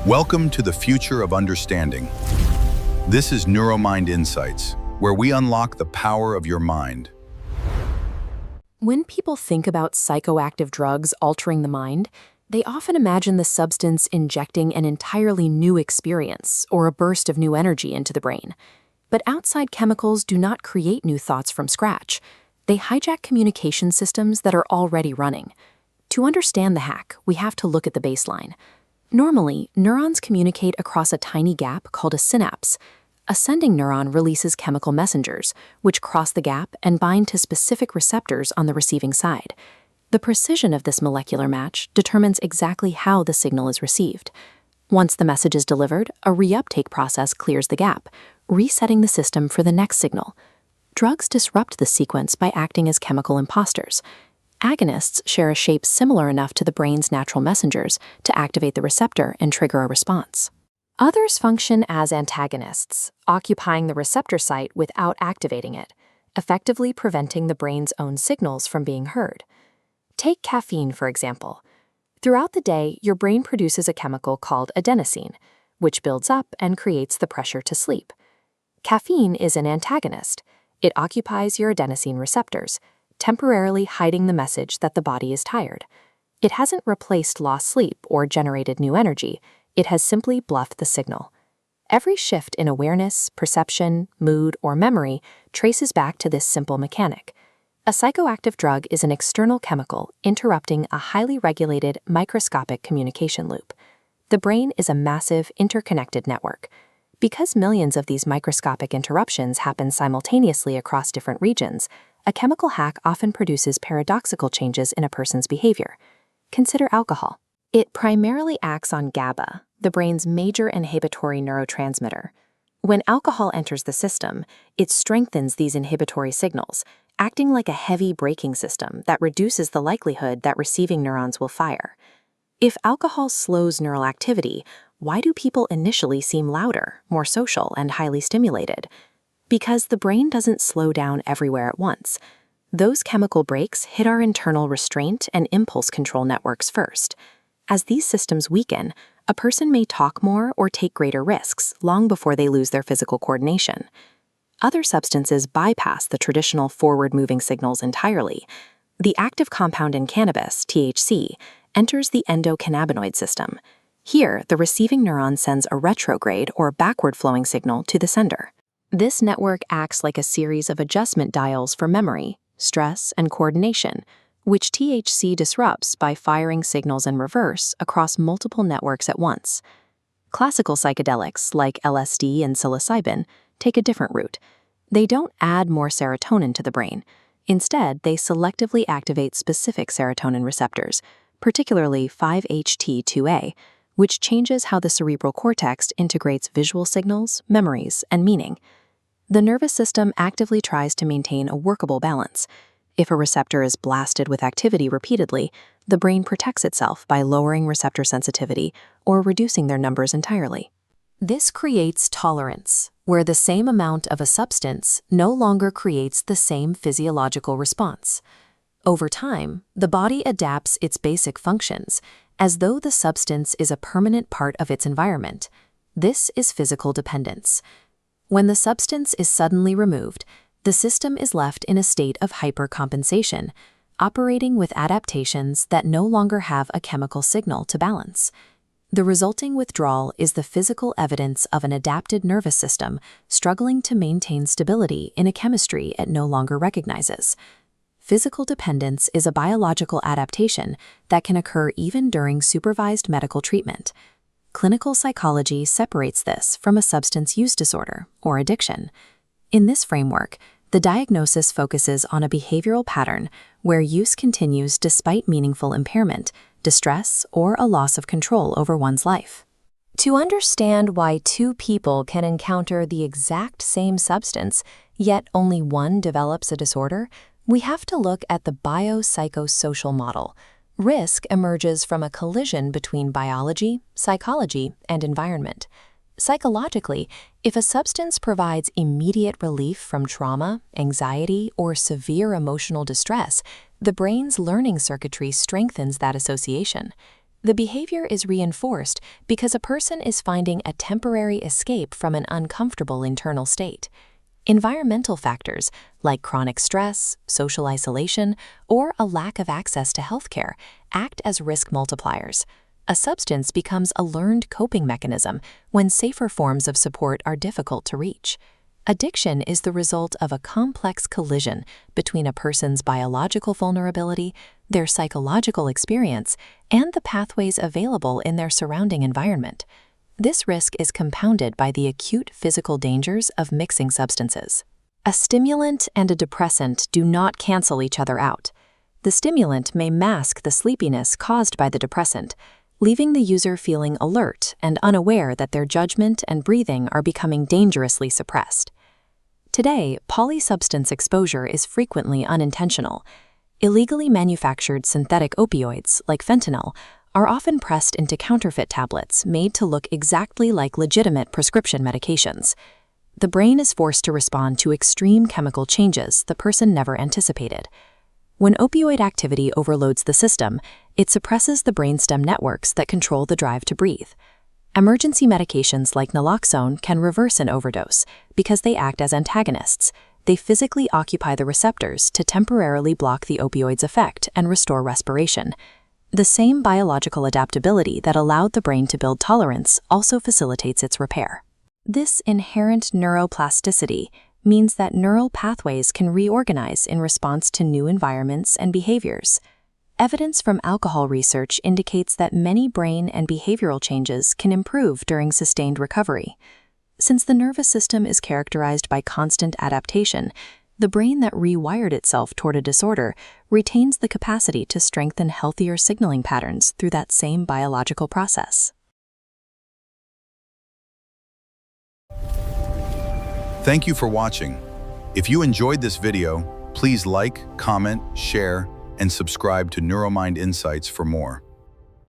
Welcome to the future of understanding. This is NeuroMind Insights, where we unlock the power of your mind. When people think about psychoactive drugs altering the mind, they often imagine the substance injecting an entirely new experience or a burst of new energy into the brain. But outside chemicals do not create new thoughts from scratch. They hijack communication systems that are already running. To understand the hack, we have to look at the baseline. Normally, neurons communicate across a tiny gap called a synapse. A sending neuron releases chemical messengers, which cross the gap and bind to specific receptors on the receiving side. The precision of this molecular match determines exactly how the signal is received. Once the message is delivered, a reuptake process clears the gap, resetting the system for the next signal. Drugs disrupt this sequence by acting as chemical imposters. Agonists share a shape similar enough to the brain's natural messengers to activate the receptor and trigger a response. Others function as antagonists, occupying the receptor site without activating it, effectively preventing the brain's own signals from being heard. Take caffeine, for example. Throughout the day, your brain produces a chemical called adenosine, which builds up and creates the pressure to sleep. Caffeine is an antagonist. It occupies your adenosine receptors, temporarily hiding the message that the body is tired. It hasn't replaced lost sleep or generated new energy. It has simply bluffed the signal. Every shift in awareness, perception, mood, or memory traces back to this simple mechanic. A psychoactive drug is an external chemical interrupting a highly regulated microscopic communication loop. The brain is a massive, interconnected network. Because millions of these microscopic interruptions happen simultaneously across different regions, a chemical hack often produces paradoxical changes in a person's behavior. Consider alcohol. It primarily acts on GABA, the brain's major inhibitory neurotransmitter. When alcohol enters the system, it strengthens these inhibitory signals, acting like a heavy braking system that reduces the likelihood that receiving neurons will fire. If alcohol slows neural activity, why do people initially seem louder, more social, and highly stimulated? Because the brain doesn't slow down everywhere at once. Those chemical breaks hit our internal restraint and impulse control networks first. As these systems weaken, a person may talk more or take greater risks long before they lose their physical coordination. Other substances bypass the traditional forward-moving signals entirely. The active compound in cannabis, THC, enters the endocannabinoid system. Here, the receiving neuron sends a retrograde or backward-flowing signal to the sender. This network acts like a series of adjustment dials for memory, stress, and coordination, which THC disrupts by firing signals in reverse across multiple networks at once. Classical psychedelics, like LSD and psilocybin, take a different route. They don't add more serotonin to the brain. Instead, they selectively activate specific serotonin receptors, particularly 5-HT2A, which changes how the cerebral cortex integrates visual signals, memories, and meaning. The nervous system actively tries to maintain a workable balance. If a receptor is blasted with activity repeatedly, the brain protects itself by lowering receptor sensitivity or reducing their numbers entirely. This creates tolerance, where the same amount of a substance no longer creates the same physiological response. Over time, the body adapts its basic functions, as though the substance is a permanent part of its environment. This is physical dependence. When the substance is suddenly removed, the system is left in a state of hypercompensation, operating with adaptations that no longer have a chemical signal to balance. The resulting withdrawal is the physical evidence of an adapted nervous system struggling to maintain stability in a chemistry it no longer recognizes. Physical dependence is a biological adaptation that can occur even during supervised medical treatment. Clinical psychology separates this from a substance use disorder or addiction. In this framework, the diagnosis focuses on a behavioral pattern where use continues despite meaningful impairment, distress, or a loss of control over one's life. To understand why two people can encounter the exact same substance, yet only one develops a disorder, we have to look at the biopsychosocial model. Risk emerges from a collision between biology, psychology, and environment. Psychologically, if a substance provides immediate relief from trauma, anxiety, or severe emotional distress, the brain's learning circuitry strengthens that association. The behavior is reinforced because a person is finding a temporary escape from an uncomfortable internal state. Environmental factors like chronic stress, social isolation, or a lack of access to healthcare act as risk multipliers. A substance becomes a learned coping mechanism when safer forms of support are difficult to reach. Addiction is the result of a complex collision between a person's biological vulnerability, their psychological experience, and the pathways available in their surrounding environment. This risk is compounded by the acute physical dangers of mixing substances. A stimulant and a depressant do not cancel each other out. The stimulant may mask the sleepiness caused by the depressant, leaving the user feeling alert and unaware that their judgment and breathing are becoming dangerously suppressed. Today, polysubstance exposure is frequently unintentional. Illegally manufactured synthetic opioids, like fentanyl, are often pressed into counterfeit tablets made to look exactly like legitimate prescription medications. The brain is forced to respond to extreme chemical changes the person never anticipated. When opioid activity overloads the system, it suppresses the brainstem networks that control the drive to breathe. Emergency medications like naloxone can reverse an overdose because they act as antagonists. They physically occupy the receptors to temporarily block the opioid's effect and restore respiration. The same biological adaptability that allowed the brain to build tolerance also facilitates its repair. This inherent neuroplasticity means that neural pathways can reorganize in response to new environments and behaviors. Evidence from alcohol research indicates that many brain and behavioral changes can improve during sustained recovery. Since the nervous system is characterized by constant adaptation, the brain that rewired itself toward a disorder retains the capacity to strengthen healthier signaling patterns through that same biological process. Thank you for watching. If you enjoyed this video, please like, comment, share, and subscribe to Neuromind Insights for more.